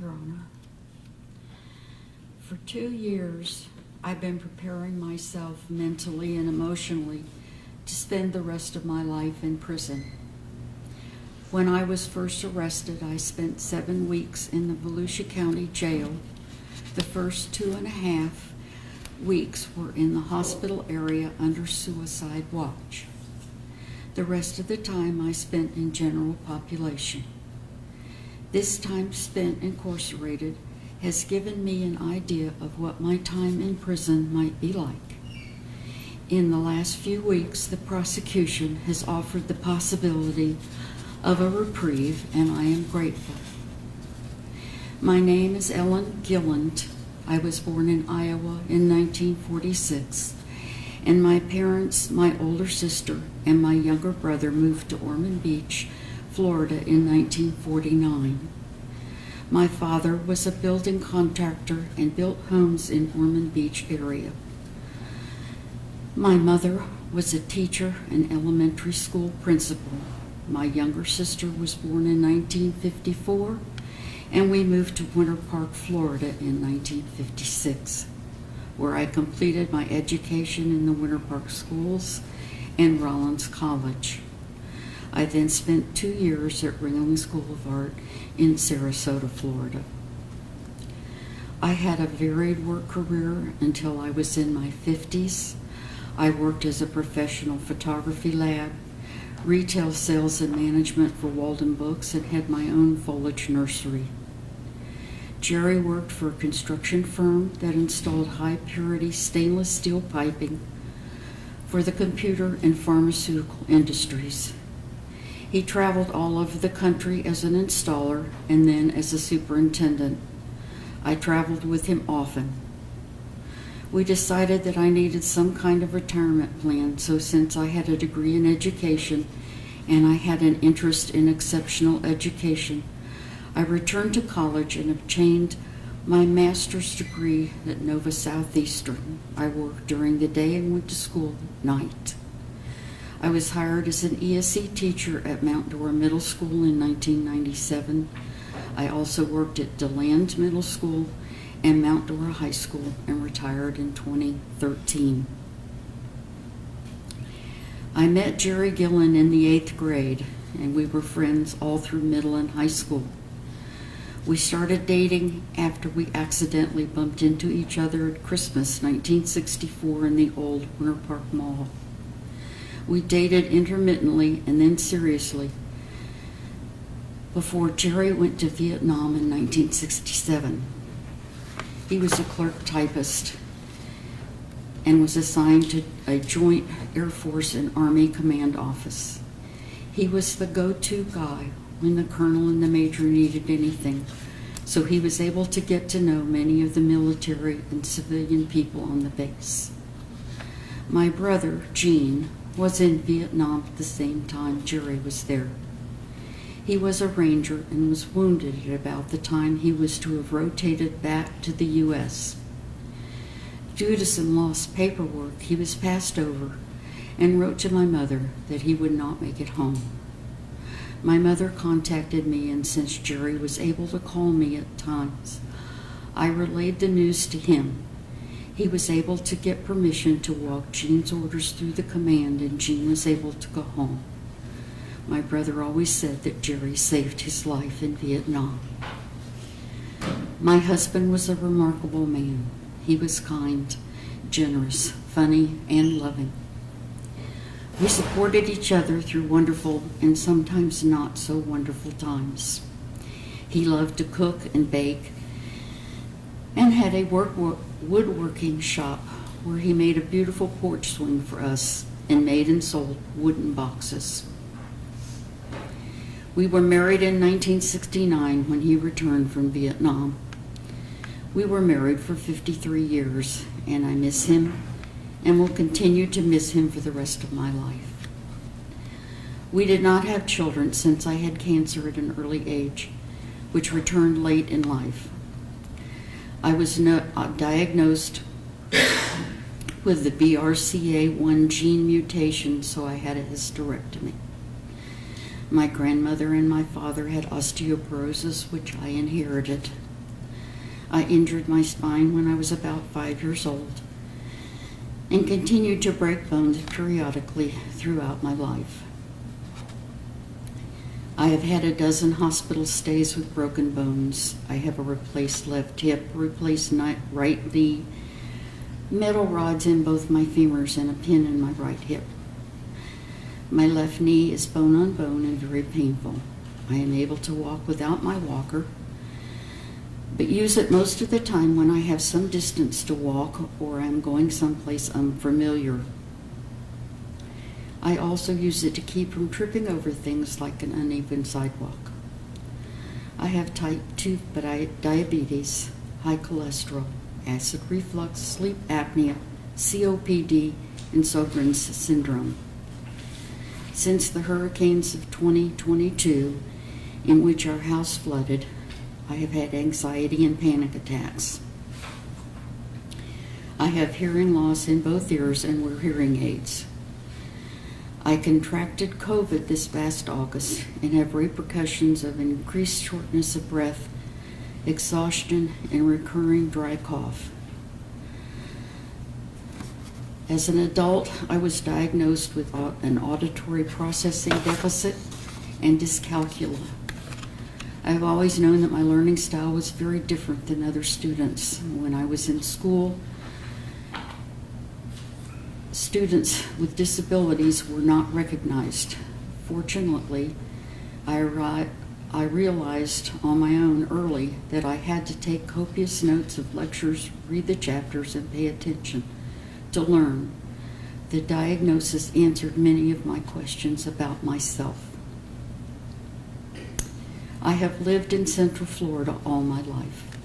Your Honor. For 2 years, I've been preparing myself mentally and emotionally to spend the rest of my life in prison. When I was first arrested, I spent 7 weeks in the Volusia County Jail. The first 2.5 weeks were in the hospital area under suicide watch. The rest of the time I spent in general population. This time spent incarcerated has given me an idea of what my time in prison might be like. In the last few weeks, the prosecution has offered the possibility of a reprieve, and I am grateful. My name is Ellen Gilland. I was born in Iowa in 1946, and my parents, my older sister, and my younger brother moved to Ormond Beach, Florida in 1949. My father was a building contractor and built homes in Ormond Beach area. My mother was a teacher and elementary school principal. My younger sister was born in 1954, and we moved to Winter Park, Florida in 1956, where I completed my education in the Winter Park schools and Rollins College. I then spent 2 years at Ringling School of Art in Sarasota, Florida. I had a varied work career until I was in my 50s. I worked as a professional photography lab, retail sales and management for Walden Books, and had my own foliage nursery. Jerry worked for a construction firm that installed high-purity stainless steel piping for the computer and pharmaceutical industries. He traveled all over the country as an installer and then as a superintendent. I traveled with him often. We decided that I needed some kind of retirement plan, so since I had a degree in education and I had an interest in exceptional education, I returned to college and obtained my master's degree at Nova Southeastern. I worked during the day and went to school at night. I was hired as an ESE teacher at Mount Dora Middle School in 1997. I also worked at DeLand Middle School and Mount Dora High School and retired in 2013. I met Jerry Gilland in the 8th grade, and we were friends all through middle and high school. We started dating after we accidentally bumped into each other at Christmas 1964 in the old Winter Park Mall. We dated intermittently and then seriously before Jerry went to Vietnam in 1967. He was a clerk typist and was assigned to a joint Air Force and Army command office. He was the go-to guy when the colonel and the major needed anything, so he was able to get to know many of the military and civilian people on the base. My brother, Gene, was in Vietnam at the same time Jerry was there. He was a Ranger and was wounded at about the time he was to have rotated back to the U.S. Due to some lost paperwork, he was passed over and wrote to my mother that he would not make it home. My mother contacted me, and since Jerry was able to call me at times, I relayed the news to him. He was able to get permission to walk Gene's orders through the command, and Gene was able to go home. My brother always said that Jerry saved his life in Vietnam. My husband was a remarkable man. He was kind, generous, funny, and loving. We supported each other through wonderful and sometimes not so wonderful times. He loved to cook and bake and had a woodworking shop where he made a beautiful porch swing for us and made and sold wooden boxes. We were married in 1969 when he returned from Vietnam. We were married for 53 years, and I miss him and will continue to miss him for the rest of my life. We did not have children since I had cancer at an early age, which returned late in life. I was diagnosed with the BRCA1 gene mutation, so I had a hysterectomy. My grandmother and my father had osteoporosis, which I inherited. I injured my spine when I was about 5 years old and continued to break bones periodically throughout my life. I have had a dozen hospital stays with broken bones. I have a replaced left hip, replaced right knee, metal rods in both my femurs, and a pin in my right hip. My left knee is bone on bone and very painful. I am able to walk without my walker, but use it most of the time when I have some distance to walk or I'm going someplace unfamiliar. I also use it to keep from tripping over things like an uneven sidewalk. I have type 2 diabetes, high cholesterol, acid reflux, sleep apnea, COPD, and Sjogren's syndrome. Since the hurricanes of 2022, in which our house flooded, I have had anxiety and panic attacks. I have hearing loss in both ears and wear hearing aids. I contracted COVID this past August and have repercussions of increased shortness of breath, exhaustion, and recurring dry cough. As an adult, I was diagnosed with an auditory processing deficit and dyscalculia. I've always known that my learning style was very different than other students. When I was in school, students with disabilities were not recognized. Fortunately, I realized on my own early that I had to take copious notes of lectures, read the chapters, and pay attention to learn. The diagnosis answered many of my questions about myself. I have lived in Central Florida all my life.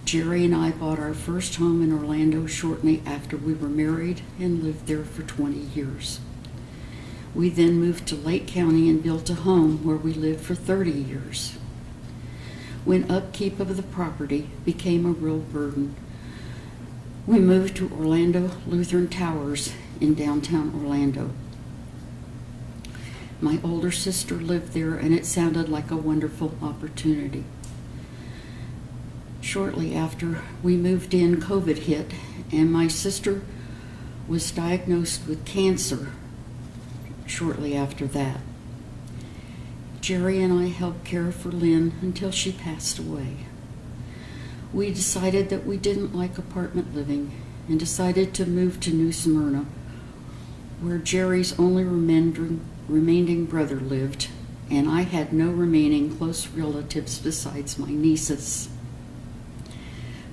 Jerry and I bought our first home in Orlando shortly after we were married and lived there for 20 years. We then moved to Lake County and built a home where we lived for 30 years. When upkeep of the property became a real burden, we moved to Orlando Lutheran Towers in downtown Orlando. My older sister lived there and it sounded like a wonderful opportunity. Shortly after we moved in, COVID hit, and my sister was diagnosed with cancer shortly after that. Jerry and I helped care for Lynn until she passed away. We decided that we didn't like apartment living and decided to move to New Smyrna, where Jerry's only remaining brother lived, and I had no remaining close relatives besides my nieces.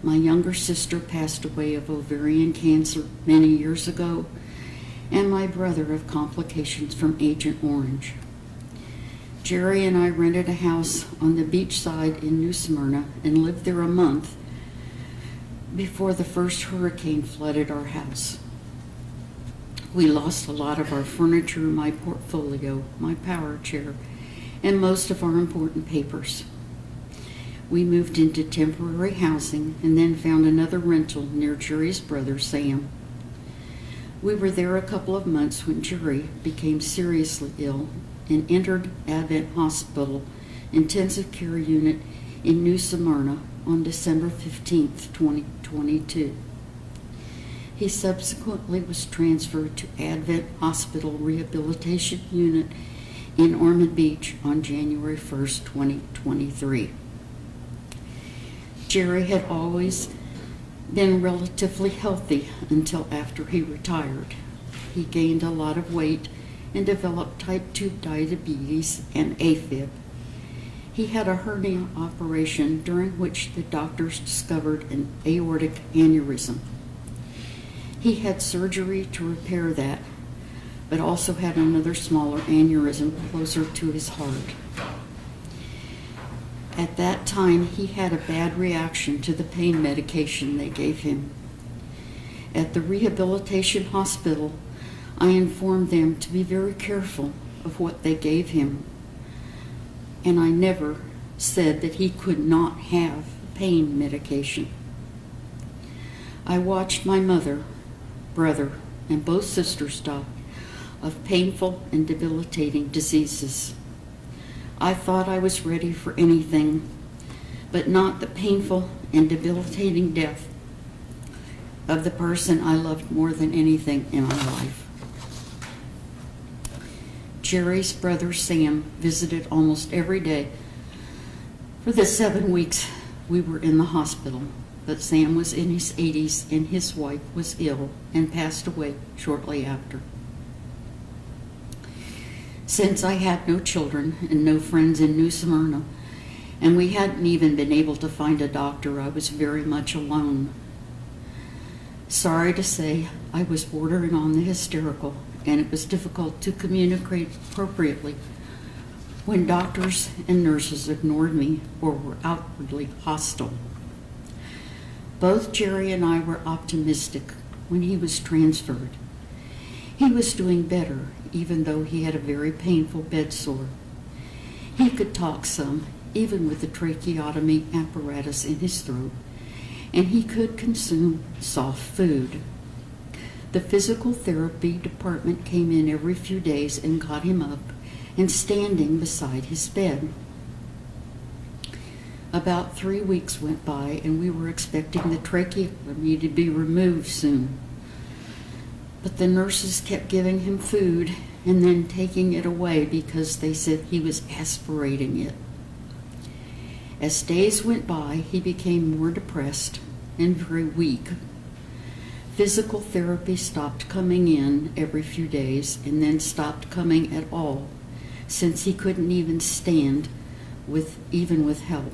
My younger sister passed away of ovarian cancer many years ago, and my brother of complications from Agent Orange. Jerry and I rented a house on the beach side in New Smyrna and lived there a month before the first hurricane flooded our house. We lost a lot of our furniture, my portfolio, my power chair, and most of our important papers. We moved into temporary housing and then found another rental near Jerry's brother, Sam. We were there a couple of months when Jerry became seriously ill and entered Advent Hospital Intensive Care Unit in New Smyrna on December 15, 2022. He subsequently was transferred to Advent Hospital Rehabilitation Unit in Ormond Beach on January 1, 2023. Jerry had always been relatively healthy until after he retired. He gained a lot of weight and developed type 2 diabetes and AFib. He had a hernia operation during which the doctors discovered an aortic aneurysm. He had surgery to repair that, but also had another smaller aneurysm closer to his heart. At that time, he had a bad reaction to the pain medication they gave him. At the rehabilitation hospital, I informed them to be very careful of what they gave him, and I never said that he could not have pain medication. I watched my mother, brother, and both sisters die of painful and debilitating diseases. I thought I was ready for anything, but not the painful and debilitating death of the person I loved more than anything in my life. Jerry's brother Sam visited almost every day for the 7 weeks we were in the hospital, but Sam was in his 80s and his wife was ill and passed away shortly after. Since I had no children and no friends in New Smyrna, and we hadn't even been able to find a doctor, I was very much alone. Sorry to say, I was bordering on the hysterical, and it was difficult to communicate appropriately when doctors and nurses ignored me or were outwardly hostile. Both Jerry and I were optimistic when he was transferred. He was doing better, even though he had a very painful bed sore. He could talk some, even with the tracheotomy apparatus in his throat, and he could consume soft food. The physical therapy department came in every few days and got him up and standing beside his bed. About 3 weeks went by, and we were expecting the tracheotomy to be removed soon. But the nurses kept giving him food and then taking it away because they said he was aspirating it. As days went by, he became more depressed and very weak. Physical therapy stopped coming in every few days and then stopped coming at all, since he couldn't even stand even with help.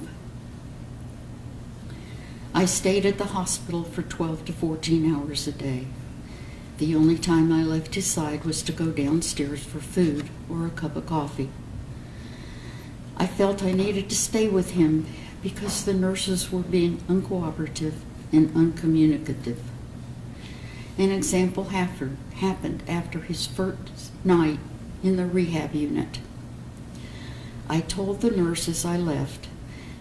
I stayed at the hospital for 12 to 14 hours a day. The only time I left his side was to go downstairs for food or a cup of coffee. I felt I needed to stay with him because the nurses were being uncooperative and uncommunicative. An example happened after his first night in the rehab unit. I told the nurse as I left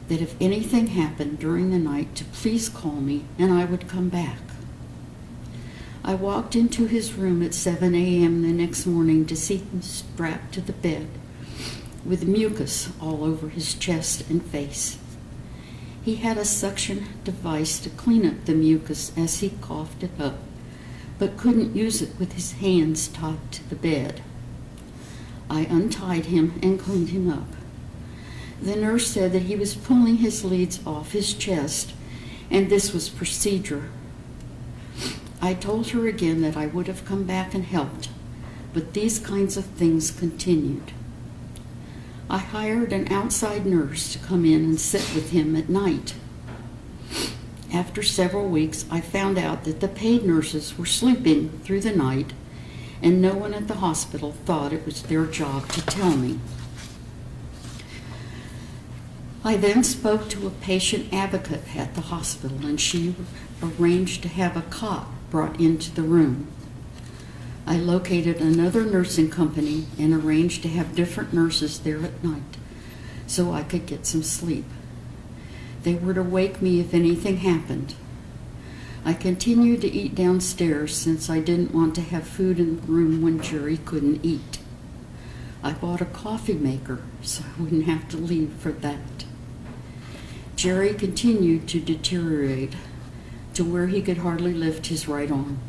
that if anything happened during the night to please call me and I would come back. I walked into his room at 7 a.m. the next morning to see him strapped to the bed with mucus all over his chest and face. He had a suction device to clean up the mucus as he coughed it up, but couldn't use it with his hands tied to the bed. I untied him and cleaned him up. The nurse said that he was pulling his leads off his chest, and this was procedure. I told her again that I would have come back and helped, but these kinds of things continued. I hired an outside nurse to come in and sit with him at night. After several weeks, I found out that the paid nurses were sleeping through the night, and no one at the hospital thought it was their job to tell me. I then spoke to a patient advocate at the hospital, and she arranged to have a cot brought into the room. I located another nursing company and arranged to have different nurses there at night so I could get some sleep. They were to wake me if anything happened. I continued to eat downstairs since I didn't want to have food in the room when Jerry couldn't eat. I bought a coffee maker so I wouldn't have to leave for that. Jerry continued to deteriorate to where he could hardly lift his right arm.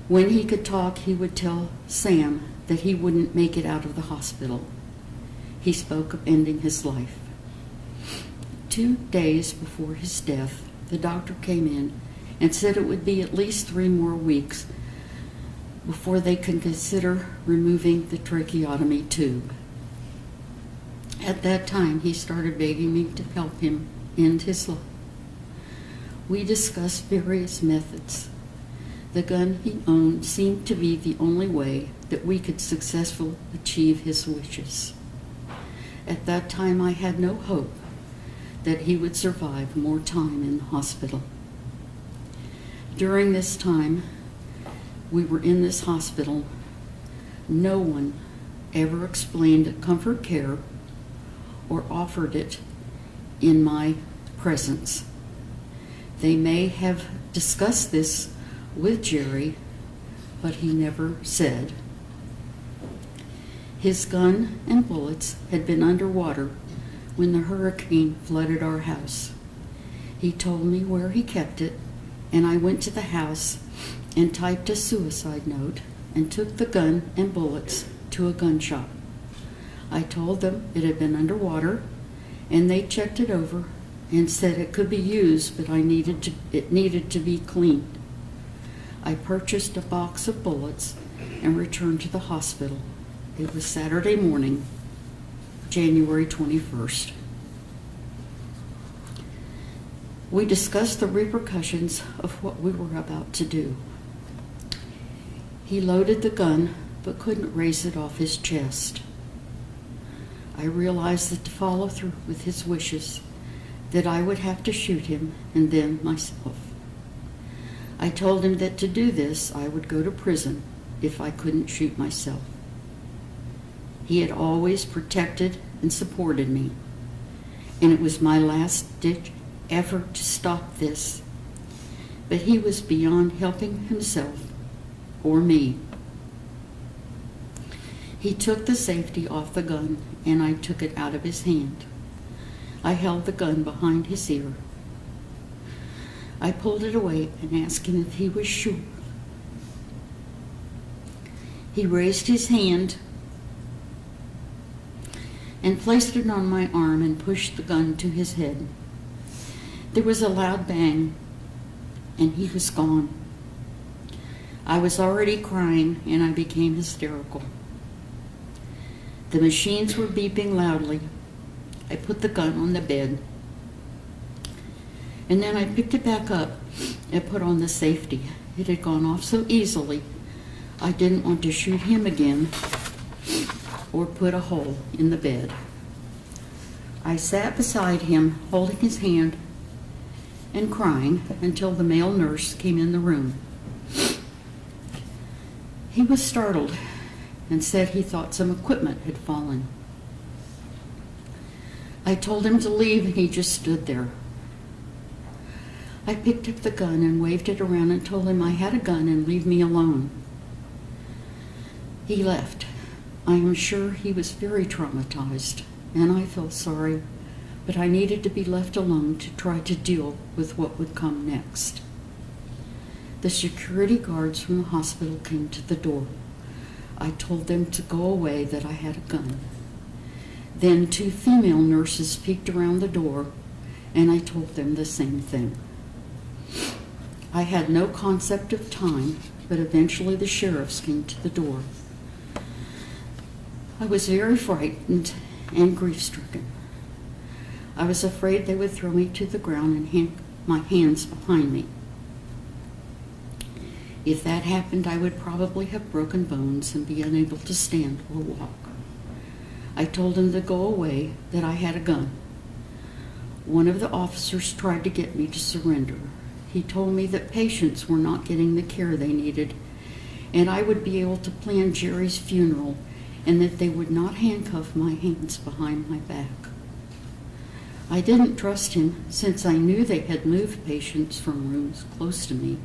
When he could talk, he would tell Sam that he wouldn't make it out of the hospital. He spoke of ending his life. 2 days before his death, the doctor came in and said it would be at least 3 more weeks before they could consider removing the tracheotomy tube. At that time, he started begging me to help him end his life. We discussed various methods. The gun he owned seemed to be the only way that we could successfully achieve his wishes. At that time, I had no hope that he would survive more time in the hospital. During this time we were in this hospital, no one ever explained comfort care or offered it in my presence. They may have discussed this with Jerry, but he never said. His gun and bullets had been underwater when the hurricane flooded our house. He told me where he kept it, and I went to the house and typed a suicide note and took the gun and bullets to a gun shop. I told them it had been underwater, and they checked it over and said it could be used, but it needed to be cleaned. I purchased a box of bullets and returned to the hospital. It was Saturday morning, January 21st. We discussed the repercussions of what we were about to do. He loaded the gun but couldn't raise it off his chest. I realized that to follow through with his wishes, that I would have to shoot him and then myself. I told him that to do this, I would go to prison if I couldn't shoot myself. He had always protected and supported me, and it was my last-ditch effort to stop this, but he was beyond helping himself or me. He took the safety off the gun, and I took it out of his hand. I held the gun behind his ear. I pulled it away and asked him if he was sure. He raised his hand and placed it on my arm and pushed the gun to his head. There was a loud bang, and he was gone. I was already crying, and I became hysterical. The machines were beeping loudly. I put the gun on the bed, and then I picked it back up and put on the safety. It had gone off so easily, I didn't want to shoot him again or put a hole in the bed. I sat beside him, holding his hand and crying until the male nurse came in the room. He was startled and said he thought some equipment had fallen. I told him to leave, and he just stood there. I picked up the gun and waved it around and told him I had a gun and leave me alone. He left. I am sure he was very traumatized, and I felt sorry, but I needed to be left alone to try to deal with what would come next. The security guards from the hospital came to the door. I told them to go away, that I had a gun. Then 2 female nurses peeked around the door, and I told them the same thing. I had no concept of time, but eventually the sheriffs came to the door. I was very frightened and grief-stricken. I was afraid they would throw me to the ground and hang my hands behind me. If that happened, I would probably have broken bones and be unable to stand or walk. I told them to go away, that I had a gun. One of the officers tried to get me to surrender. He told me that patients were not getting the care they needed, and I would be able to plan Jerry's funeral, and that they would not handcuff my hands behind my back. I didn't trust him, since I knew they had moved patients from rooms close to me,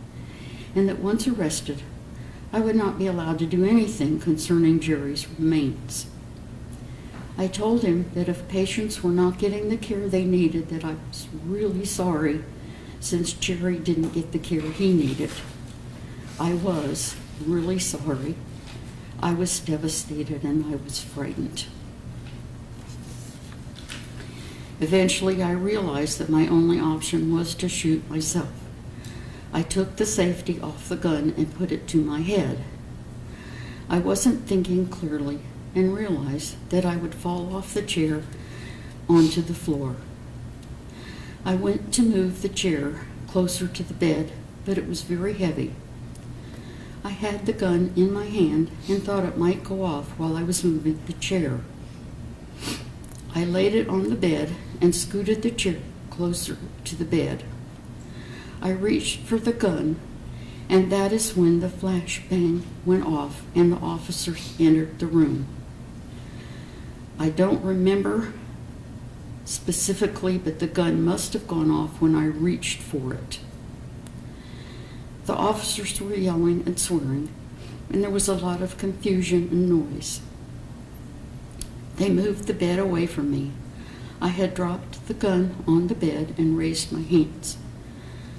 and that once arrested, I would not be allowed to do anything concerning Jerry's remains. I told him that if patients were not getting the care they needed, that I was really sorry, since Jerry didn't get the care he needed. I was really sorry. I was devastated, and I was frightened. Eventually, I realized that my only option was to shoot myself. I took the safety off the gun and put it to my head. I wasn't thinking clearly and realized that I would fall off the chair onto the floor. I went to move the chair closer to the bed, but it was very heavy. I had the gun in my hand and thought it might go off while I was moving the chair. I laid it on the bed and scooted the chair closer to the bed. I reached for the gun, and that is when the flashbang went off and the officers entered the room. I don't remember specifically, but the gun must have gone off when I reached for it. The officers were yelling and swearing, and there was a lot of confusion and noise. They moved the bed away from me. I had dropped the gun on the bed and raised my hands.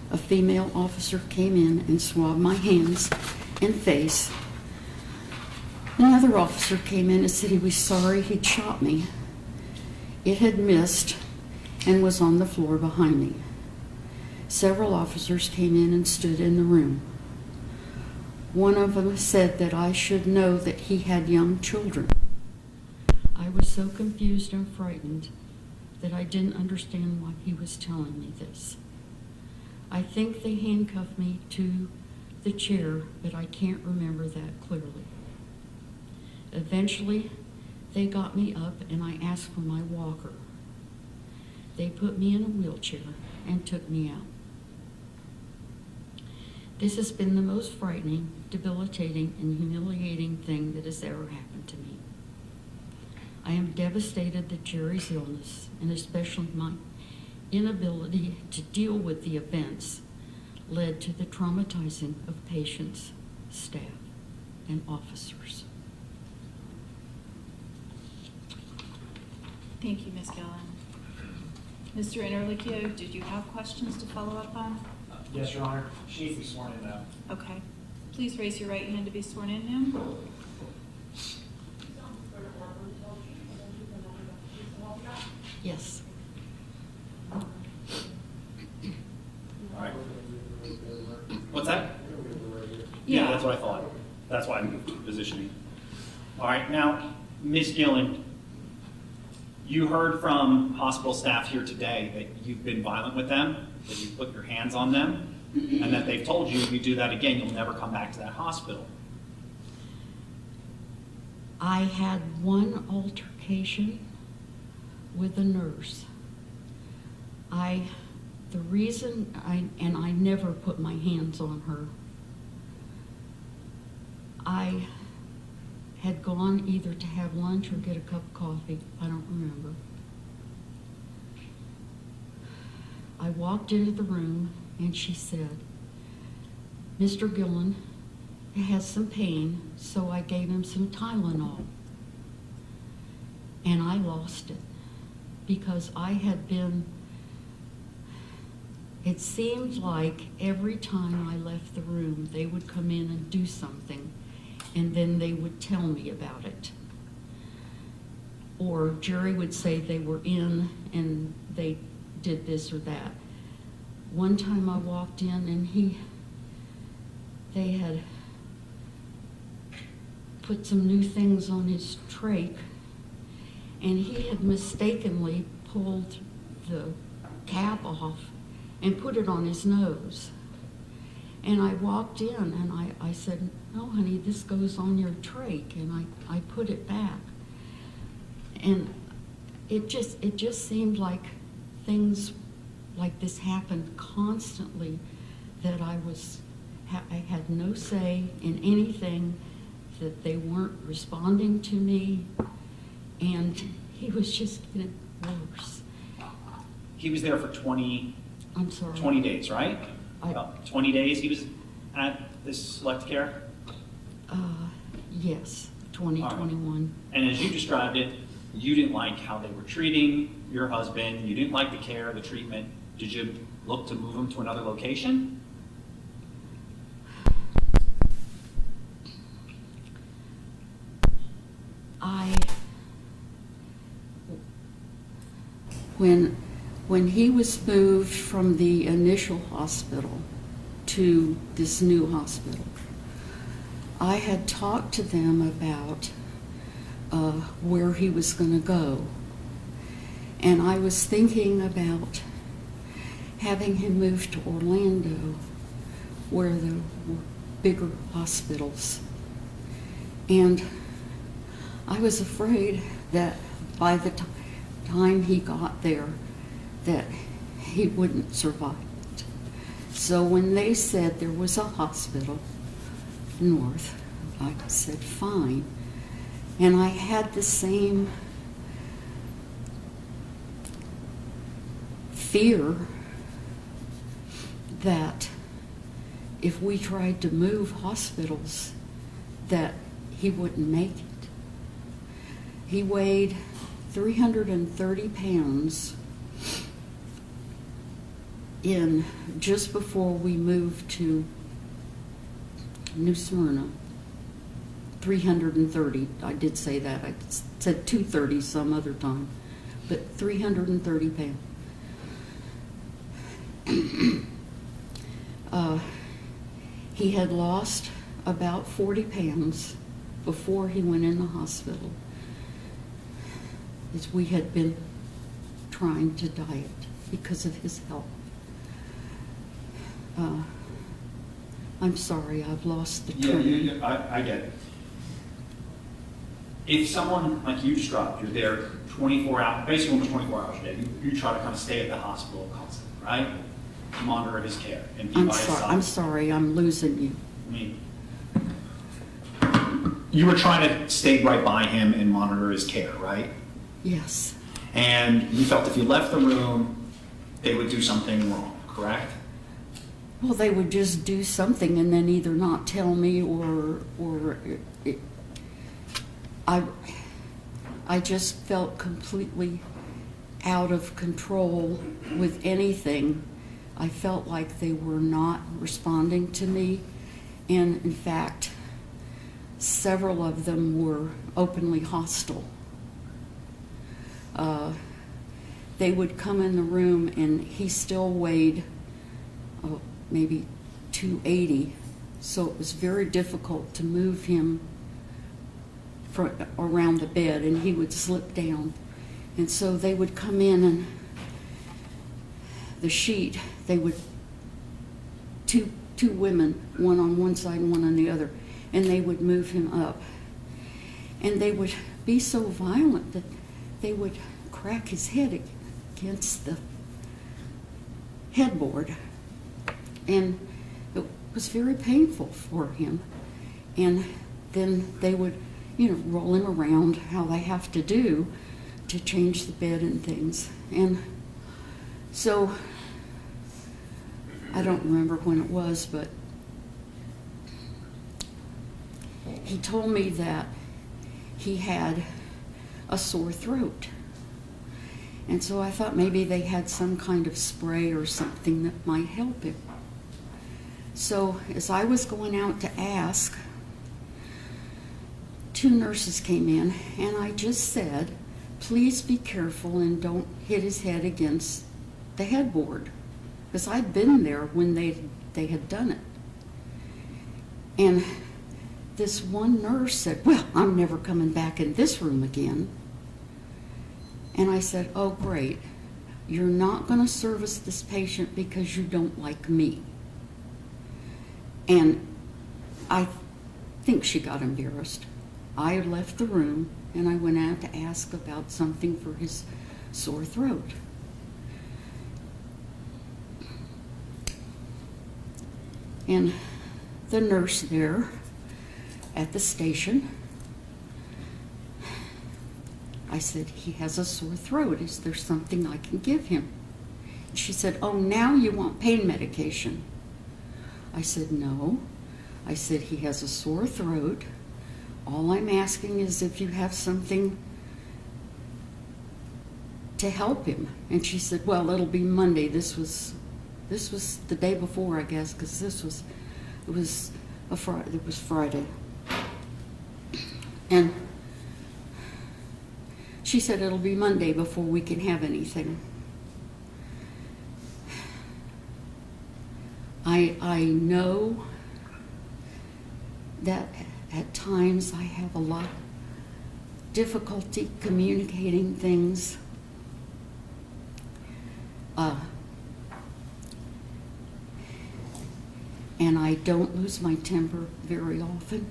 A female officer came in and swabbed my hands and face. Another officer came in and said he was sorry he'd shot me. It had missed and was on the floor behind me. Several officers came in and stood in the room. One of them said that I should know that he had young children. I was so confused and frightened that I didn't understand why he was telling me this. I think they handcuffed me to the chair, but I can't remember that clearly. Eventually, they got me up and I asked for my walker. They put me in a wheelchair and took me out. This has been the most frightening, debilitating, and humiliating thing that has ever happened to me. I am devastated that Jerry's illness, and especially my inability to deal with the events, led to the traumatizing of patients, staff, and officers. Thank you, Ms. Gilland. Mr. Interlicchio, did you have questions to follow up on? Yes, Your Honor. She needs to be sworn in now. Okay. Please raise your right hand to be sworn in now. Yes. All right. What's that? Yeah, that's what I thought. That's why I moved to positioning. All right, now, Ms. Gilland, you heard from hospital staff here today that you've been violent with them, that you've put your hands on them, and that they've told you if you do that again, you'll never come back to that hospital. I had one altercation with a nurse. The reason I never put my hands on her, I had gone either to have lunch or get a cup of coffee, I don't remember. I walked into the room and she said, "Mr. Gilland has some pain," so I gave him some Tylenol. And I lost it because I had been, it seemed like every time I left the room, they would come in and do something, and then they would tell me about it. Or Jerry would say they were in and they did this or that. One time I walked in and they had put some new things on his trach, and he had mistakenly pulled the cap off and put it on his nose. And I walked in and I said, "No, honey, this goes on your trach," and I put it back. And it just seemed like things like this happened constantly, that I had no say in anything, that they weren't responding to me, and he was just getting worse. He was there for 20 days, right? About 20 days he was at this select care? Yes, 2021. And as you described it, you didn't like how they were treating your husband, you didn't like the care, the treatment. Did you look to move him to another location? When he was moved from the initial hospital to this new hospital, I had talked to them about where he was going to go. And I was thinking about having him move to Orlando, where there were bigger hospitals. And I was afraid that by the time he got there, that he wouldn't survive it. So when they said there was a hospital north, I said, fine. And I had the same fear that if we tried to move hospitals, that he wouldn't make it. He weighed 330 pounds in just before we moved to New Smyrna. 330. I did say that. I said 230 some other time, but 330 pounds. He had lost about 40 pounds before he went in the hospital, as we had been trying to diet because of his health. I'm sorry, I've lost the train. I get it. If someone like you just dropped, you're there 24 hours, basically almost 24 hours a day, you try to kind of stay at the hospital constantly, right? To monitor his care and be by his side. I'm sorry, I'm losing you. I mean, you were trying to stay right by him and monitor his care, right? Yes. And you felt if you left the room, they would do something wrong, correct? Well, they would just do something and then either not tell me or I just felt completely out of control with anything. I felt like they were not responding to me, and in fact, several of them were openly hostile. They would come in the room and he still weighed maybe 280, so it was very difficult to move him around the bed, and he would slip down. And so they would come in, and the sheet, they would, two women, one on one side and one on the other, and they would move him up. And they would be so violent that they would crack his head against the headboard. And it was very painful for him. And then they would, roll him around how they have to do to change the bed and things. And so, I don't remember when it was, but he told me that he had a sore throat. And so I thought maybe they had some kind of spray or something that might help him. So as I was going out to ask, 2 nurses came in, and I just said, please be careful and don't hit his head against the headboard, because I'd been there when they had done it. And this one nurse said, well, I'm never coming back in this room again. And I said, oh, great. You're not going to service this patient because you don't like me. And I think she got embarrassed. I left the room, and I went out to ask about something for his sore throat. And the nurse there at the station, I said, he has a sore throat. Is there something I can give him? She said, oh, now you want pain medication. I said, no. I said, he has a sore throat. All I'm asking is if you have something to help him. And she said, well, it'll be Monday. This was the day before, I guess, because it was Friday. And she said it'll be Monday before we can have anything. I know that at times I have a lot of difficulty communicating things. And I don't lose my temper very often.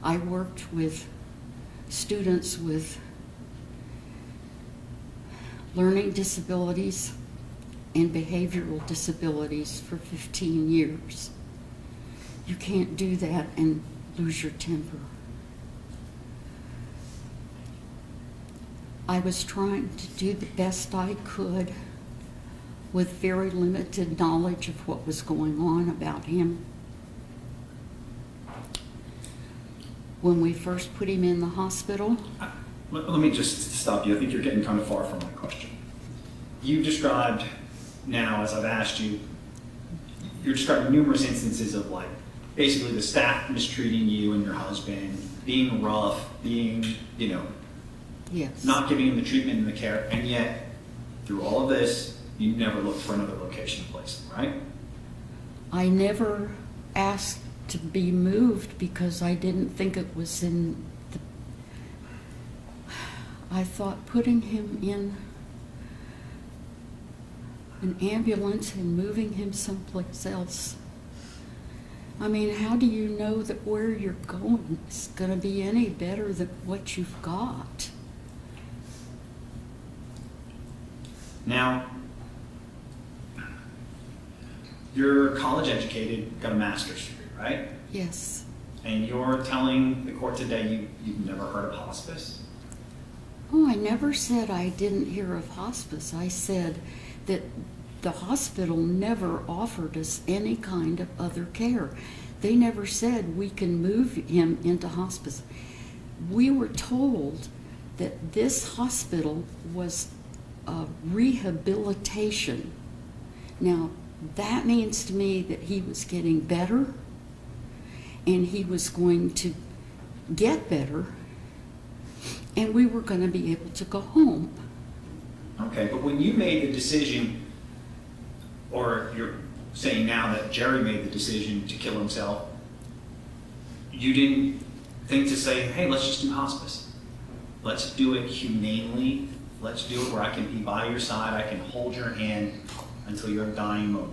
I worked with students with learning disabilities and behavioral disabilities for 15 years. You can't do that and lose your temper. I was trying to do the best I could with very limited knowledge of what was going on about him. When we first put him in the hospital. Let me just stop you. I think you're getting kind of far from my question. You've described now, as I've asked you, you're describing numerous instances of like basically the staff mistreating you and your husband, being rough, being, Yes. not giving him the treatment and the care, and yet through all of this, you never looked for another location to place him, right? I never asked to be moved because I didn't think it was in the... I thought putting him in an ambulance and moving him someplace else. I mean, how do you know that where you're going is going to be any better than what you've got? Now, you're college educated, got a master's degree, right? Yes. And you're telling the court today you've never heard of hospice? Oh, I never said I didn't hear of hospice. I said that the hospital never offered us any kind of other care. They never said we can move him into hospice. We were told that this hospital was a rehabilitation. Now, that means to me that he was getting better and he was going to get better and we were going to be able to go home. Okay, but when you made the decision, or you're saying now that Jerry made the decision to kill himself, you didn't think to say, hey, let's just do hospice. Let's do it humanely. Let's do it where I can be by your side. I can hold your hand until your dying moment.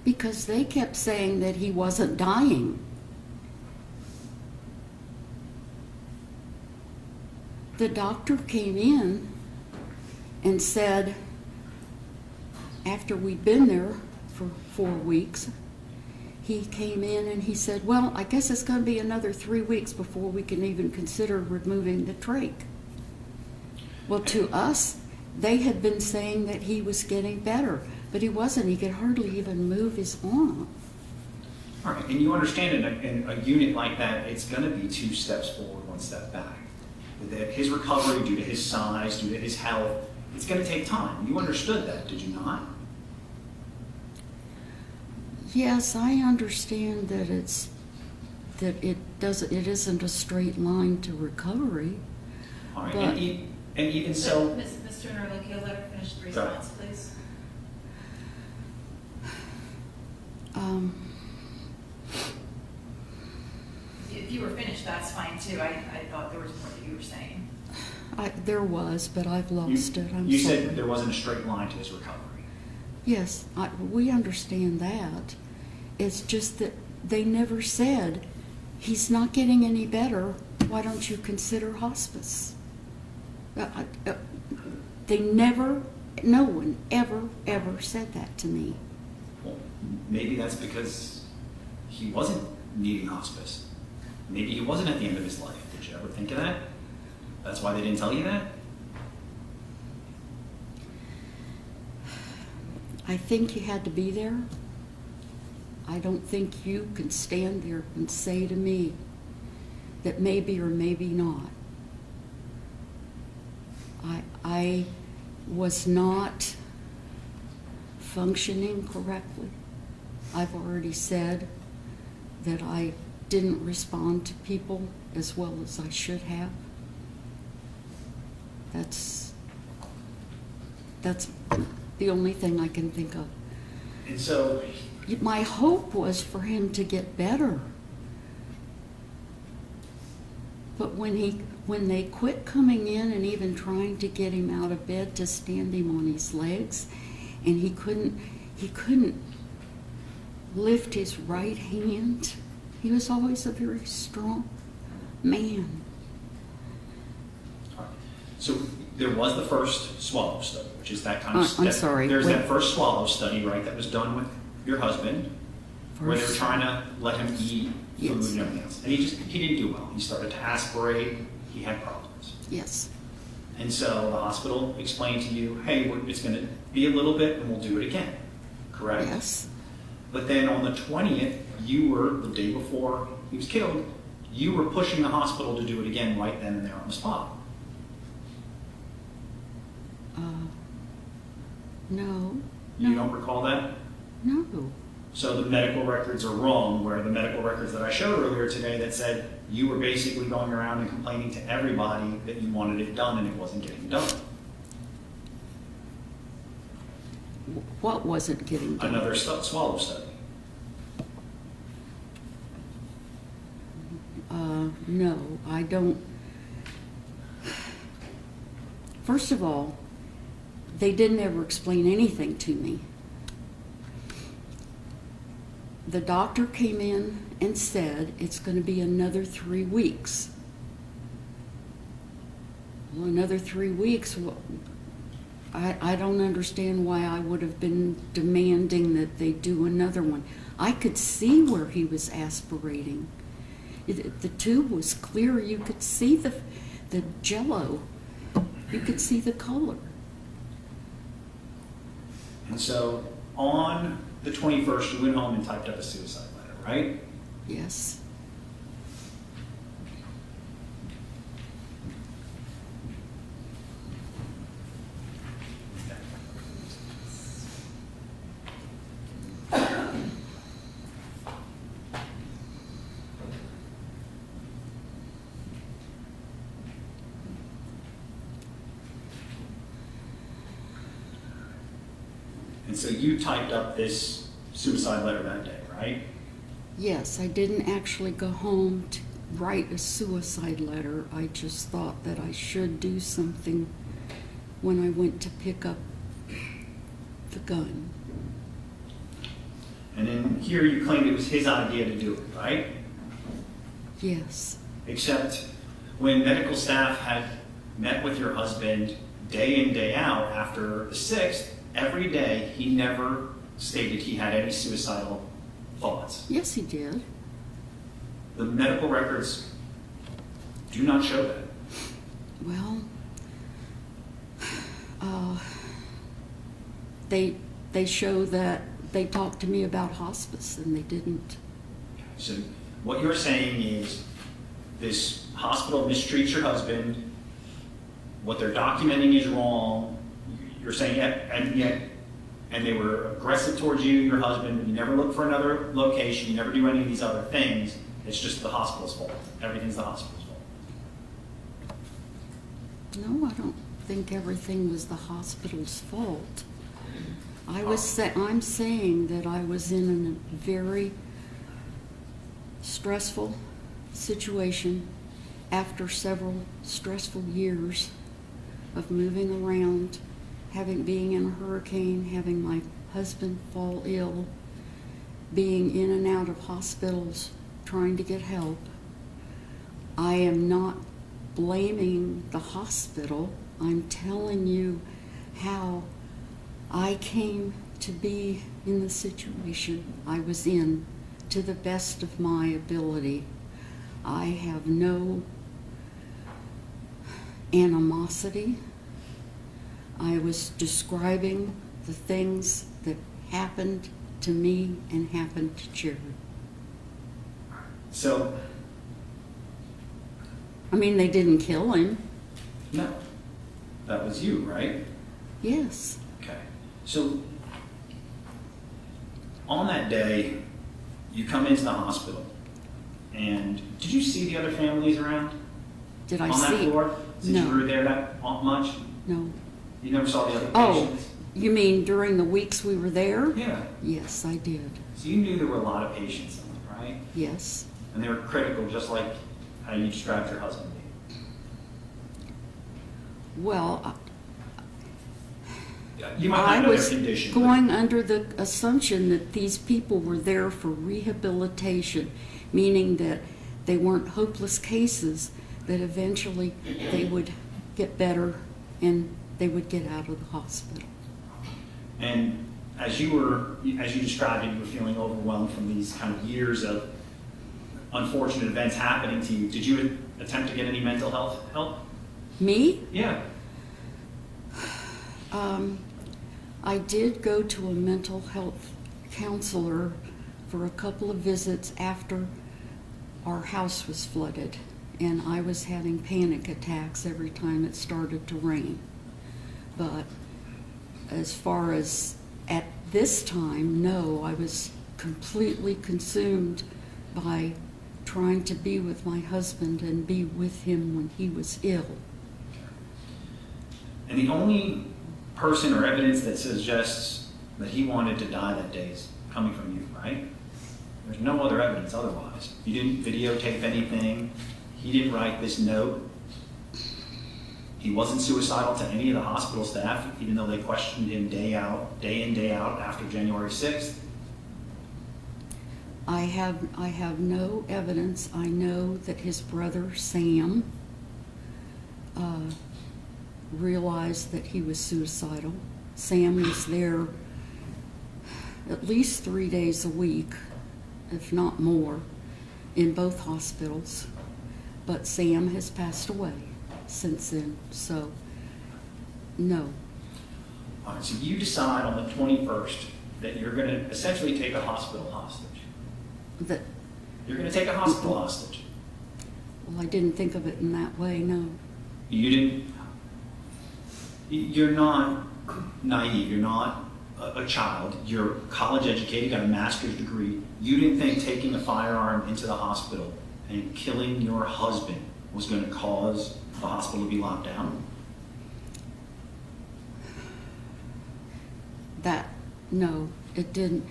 Because they kept saying that he wasn't dying. The doctor came in and said, after we'd been there for 4 weeks, he came in and he said, well, I guess it's going to be another 3 weeks before we can even consider removing the trach. Well, to us, they had been saying that he was getting better, but he wasn't. He could hardly even move his arm. All right, and you understand in a unit like that, it's going to be 2 steps forward, 1 step back. That his recovery, due to his size, due to his health, it's going to take time. You understood that, did you not? Yes, I understand that it isn't a straight line to recovery. All right, But- and even so, Mr. Nerlicchio, let her finish the response, please. If you were finished, that's fine too. I thought there was more that you were saying. There was, but I've lost it. I'm you sorry. said there wasn't a straight line to his recovery. Yes, we understand that. It's just that they never said, he's not getting any better, why don't you consider hospice? They never, no one ever said that to me. Well, maybe that's because he wasn't needing hospice. Maybe he wasn't at the end of his life. Did you ever think of that? That's why they didn't tell you that? I think you had to be there. I don't think you can stand there and say to me that maybe or maybe not. I was not functioning correctly. I've already said that I didn't respond to people as well as I should have. That's the only thing I can think of. And so, My hope was for him to get better. But when they quit coming in and even trying to get him out of bed to stand him on his legs, and he couldn't lift his right hand. He was always a very strong man. so there was the first swallow study, which is that kind of I'm sorry, There's wait. that first swallow study, right, that was done with your husband, where they were First- trying to let him eat food Yes. and everything else. And he didn't do well. He started to aspirate. He had problems. Yes. And so the hospital explained to you, hey, it's going to be a little bit and we'll do it again. Correct? Yes. But then on the 20th, you were, the day before he was killed, you were pushing the hospital to do it again right then and there on the spot. No. You don't recall that? No. So the medical records are wrong, where the medical records that I showed earlier today that said you were basically going around and complaining to everybody that you wanted it done and it wasn't getting done. What wasn't getting done? Another swallow study. No, I don't. First of all, they didn't ever explain anything to me. The doctor came in and said it's going to be another 3 weeks. Well, another 3 weeks, I don't understand why I would have been demanding that they do another one. I could see where he was aspirating. The tube was clear. You could see the jello. You could see the color. And so on the 21st, you went home and typed up a suicide letter, right? Yes. And so you typed up this suicide letter that day, right? Yes, I didn't actually go home to write a suicide letter. I just thought that I should do something when I went to pick up the gun. And then here you claimed it was his idea to do it, right? Yes. Except when medical staff had met with your husband day in, day out after the 6th, every day he never stated he had any suicidal thoughts. Yes, he did. The medical records do not show that. Well, they show that they talked to me about hospice and they didn't. So what you're saying is this hospital mistreats your husband, what they're documenting is wrong, you're saying and they were aggressive towards you and your husband, you never look for another location, you never do any of these other things, it's just the hospital's fault. Everything's the hospital's fault. No, I don't think everything was the hospital's fault. I'm saying that I was in a very stressful situation after several stressful years of moving around, being in a hurricane, having my husband fall ill, being in and out of hospitals, trying to get help. I am not blaming the hospital. I'm telling you how I came to be in the situation I was in to the best of my ability. I have no animosity. I was describing the things that happened to me and happened to Jared. So, I mean, they didn't kill him. no, that was you, right? Yes. Okay. So, on that day, you come into the hospital, and did you see the other families around? Did I on see? that floor? Since No. you were there that much? No. You never saw the other Oh, patients? you mean during the weeks we were there? Yeah. Yes, I did. So you knew there were a lot of patients, right? Yes. And they were critical, just like how you described your husband. Well, You might I not know their was condition. but- going under the assumption that these people were there for rehabilitation, meaning that they weren't hopeless cases, that eventually they would get better and they would get out of the hospital. And as you described it, you were feeling overwhelmed from these kind of years of unfortunate events happening to you. Did you attempt to get any mental health help? Me? Yeah. I did go to a mental health counselor for a couple of visits after our house was flooded, and I was having panic attacks every time it started to rain. But as far as at this time, no, I was completely consumed by trying to be with my husband and be with him when he was ill. And the only person or evidence that suggests that he wanted to die that day is coming from you, right? There's no other evidence otherwise. You didn't videotape anything. He didn't write this note. He wasn't suicidal to any of the hospital staff, even though they questioned him day in, day out after January 6th. I have no evidence. I know that his brother, Sam, realized that he was suicidal. Sam was there at least 3 days a week, if not more, in both hospitals. But Sam has passed away since then, so no. All right, so you decide on the 21st that you're going to essentially take a hospital hostage. That, You're going to take a hospital hostage. well, I didn't think of it in that way, no. You're not naive. You're not a child. You're college educated, got a master's degree. You didn't think taking a firearm into the hospital and killing your husband was going to cause the hospital to be locked down? That, no, it didn't.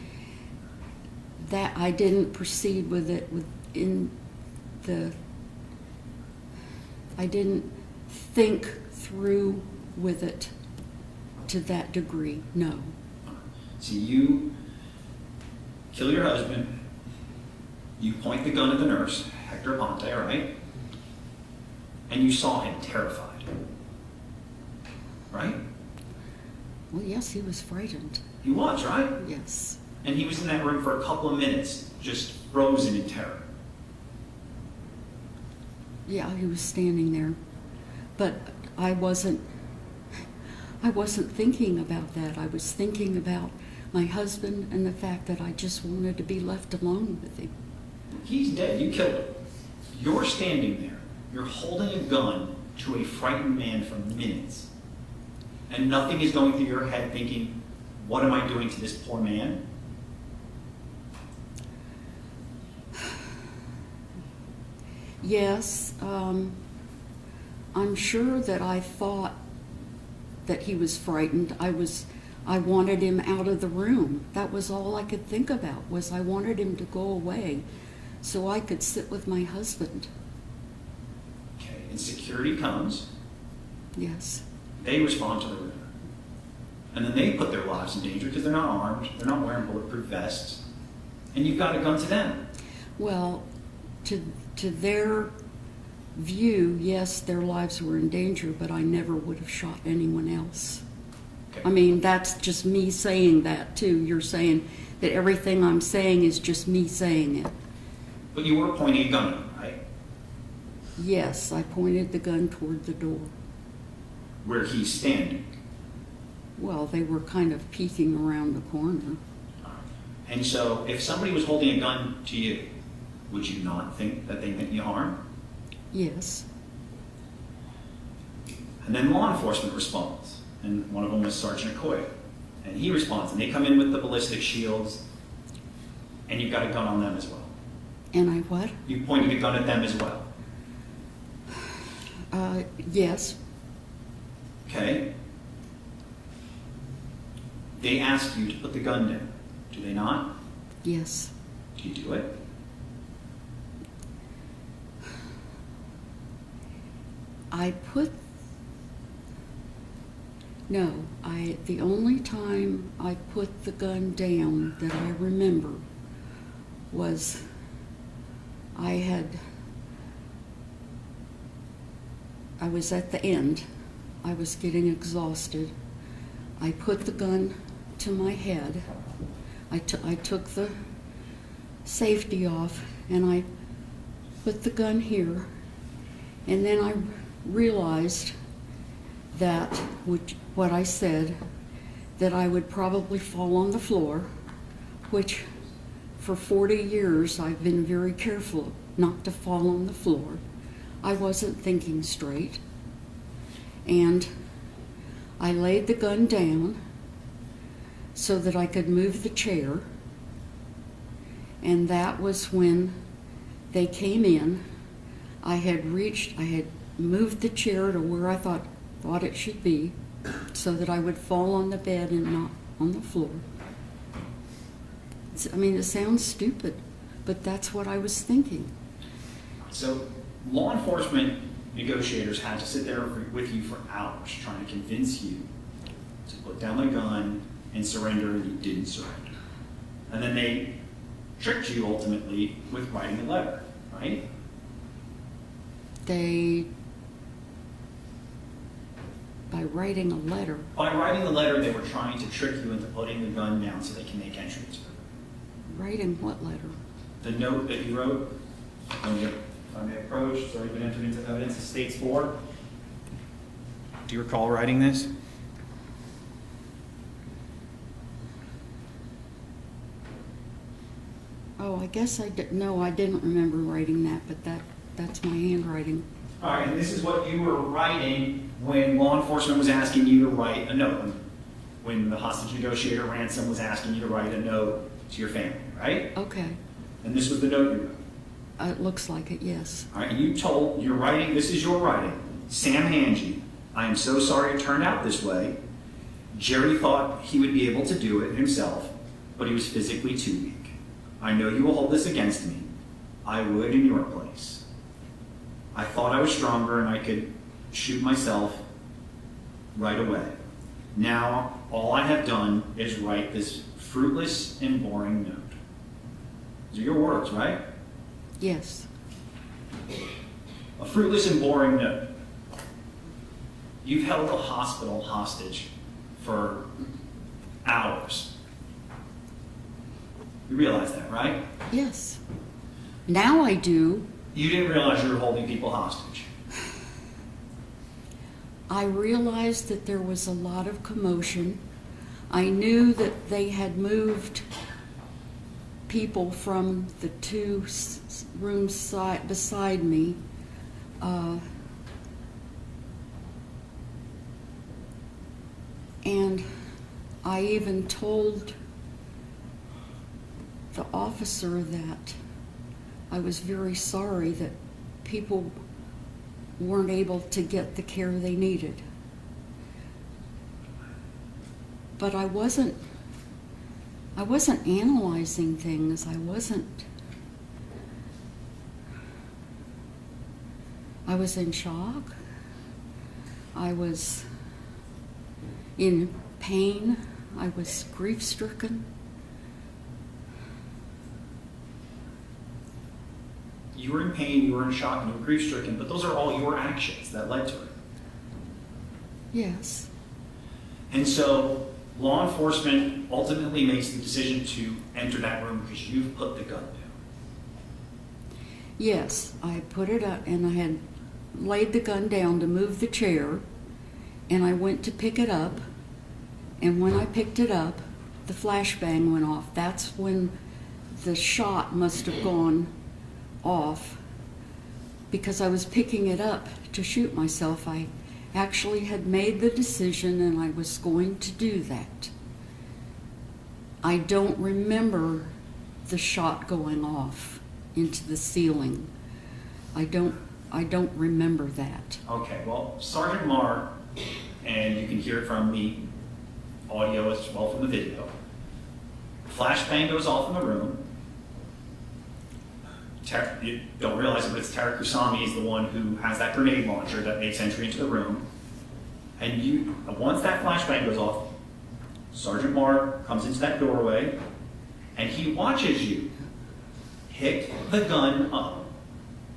That I didn't proceed with it I didn't think through with it to that degree, no. So you kill your husband, you point the gun at the nurse, Hector Ponte, right? And you saw him terrified, right? Well, yes, he was frightened, He was, right? yes. And he was in that room for a couple of minutes, just frozen in terror. Yeah, he was standing there, but I wasn't thinking about that. I was thinking about my husband and the fact that I just wanted to be left alone with him. He's dead. You killed him. You're standing there. You're holding a gun to a frightened man for minutes. And nothing is going through your head thinking, what am I doing to this poor man? Yes, I'm sure that I thought that he was frightened. I wanted him out of the room. That was all I could think about, was I wanted him to go away so I could sit with my husband. Okay, and security comes. Yes. They respond to the rumor. And then they put their lives in danger because they're not armed. They're not wearing bulletproof vests. And you've got a gun to them. Well, to their view, yes, their lives were in danger, but I never would have shot anyone else. Okay. I mean, that's just me saying that too. You're saying that everything I'm saying is just me saying it. But you were pointing a gun at him, right? Yes, I pointed the gun toward the door. Where he's standing. Well, they were kind of peeking around the corner. And so if somebody was holding a gun to you, would you not think that they meant you harm? Yes. And then law enforcement responds. And one of them was Sergeant Coy. And he responds, and they come in with the ballistic shields, and you've got a gun on them as well. And I what? You pointed a gun at them as well. Yes. Okay? They ask you to put the gun down. Do they not? Yes. Do you do it? The only time I put the gun down that I remember was I was at the end. I was getting exhausted. I put the gun to my head. I took the safety off and I put the gun here. And then I realized that, what I said, that I would probably fall on the floor, which for 40 years I've been very careful not to fall on the floor. I wasn't thinking straight. And I laid the gun down so that I could move the chair, and that was when they came in. I had moved the chair to where I thought it should be, so that I would fall on the bed and not on the floor. I mean, it sounds stupid, but that's what I was thinking. So law enforcement negotiators had to sit there with you for hours trying to convince you to put down the gun and surrender, and you didn't surrender. And then they tricked you ultimately with writing a letter, right? By writing a letter. By writing the letter, they were trying to trick you into putting the gun down so they can make entry into it. Writing what letter? The note that you wrote, I may approach, it's already been entered into evidence, it states 4. Do you recall writing this? Oh, I guess I did. No, I didn't remember writing that, but that's my handwriting. All right, and this is what you were writing when law enforcement was asking you to write a note. When the hostage negotiator ransom was asking you to write a note to your family, right? Okay. And this was the note you wrote. It looks like it, yes. All right, and you're writing, this is your writing. Sam Hangy, I am so sorry it turned out this way. Jerry thought he would be able to do it himself, but he was physically too weak. I know you will hold this against me. I would in your place. I thought I was stronger and I could shoot myself right away. Now, all I have done is write this fruitless and boring note. These are your words, right? Yes. A fruitless and boring note. You've held a hospital hostage for hours. You realize that, right? Yes. Now I do. You didn't realize you were holding people hostage. I realized that there was a lot of commotion. I knew that they had moved people from the 2 rooms beside me. And I even told the officer that I was very sorry that people weren't able to get the care they needed. But I wasn't analyzing things. I was in shock. I was in pain. I was grief-stricken. You were in pain, you were in shock, and you were grief-stricken, but those are all your actions that led to it. Yes. And so law enforcement ultimately makes the decision to enter that room because you've put the gun down. Yes, I put it up, and I had laid the gun down to move the chair, and I went to pick it up, and when I picked it up, the flashbang went off. That's when the shot must have gone off, because I was picking it up to shoot myself. I actually had made the decision and I was going to do that. I don't remember the shot going off into the ceiling. I don't remember that. Okay, well, Sergeant Marr, and you can hear it from the audio as well from the video, flashbang goes off in the room. You don't realize it, but it's Tariq Kusami is the one who has that grenade launcher that makes entry into the room. And once that flashbang goes off, Sergeant Marr comes into that doorway, and he watches you pick the gun up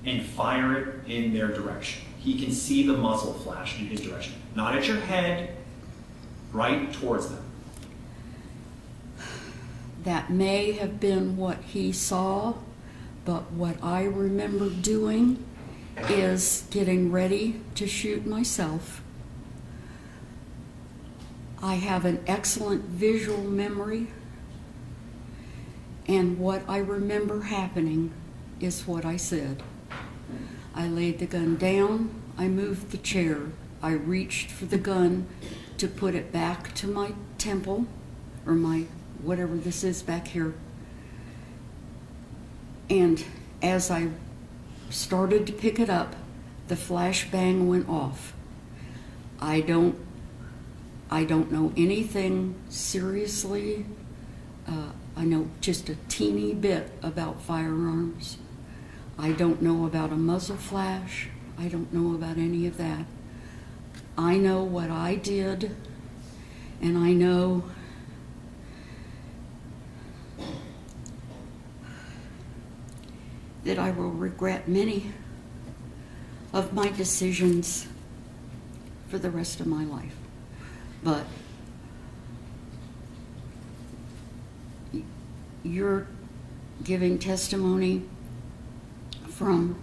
and fire it in their direction. He can see the muzzle flash in his direction. Not at your head, right towards them. That may have been what he saw, but what I remember doing is getting ready to shoot myself. I have an excellent visual memory, and what I remember happening is what I said. I laid the gun down, I moved the chair, I reached for the gun to put it back to my temple, or my, whatever this is back here. And as I started to pick it up, the flashbang went off. I don't know anything seriously. I know just a teeny bit about firearms. I don't know about a muzzle flash. I don't know about any of that. I know what I did, and I know that I will regret many of my decisions for the rest of my life. But you're giving testimony from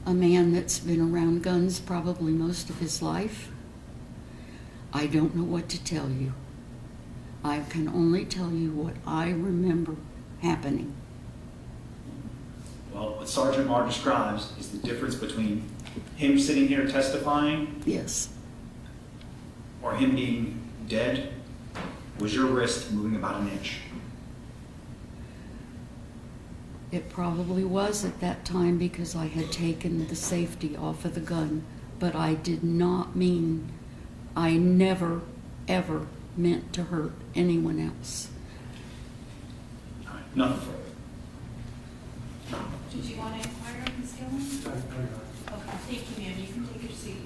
a man that's been around guns probably most of his life. I don't know what to tell you. I can only tell you what I remember happening. Well, what Sergeant Marr describes is the difference between him sitting here testifying Yes. or him being dead was your wrist moving about an inch. It probably was at that time because I had taken the safety off of the gun, but I did not mean, I never, ever meant to hurt anyone else. All right, nothing further. Did you want to inquire, Ms. Gilland? Okay, thank you, ma'am. You can take your seat.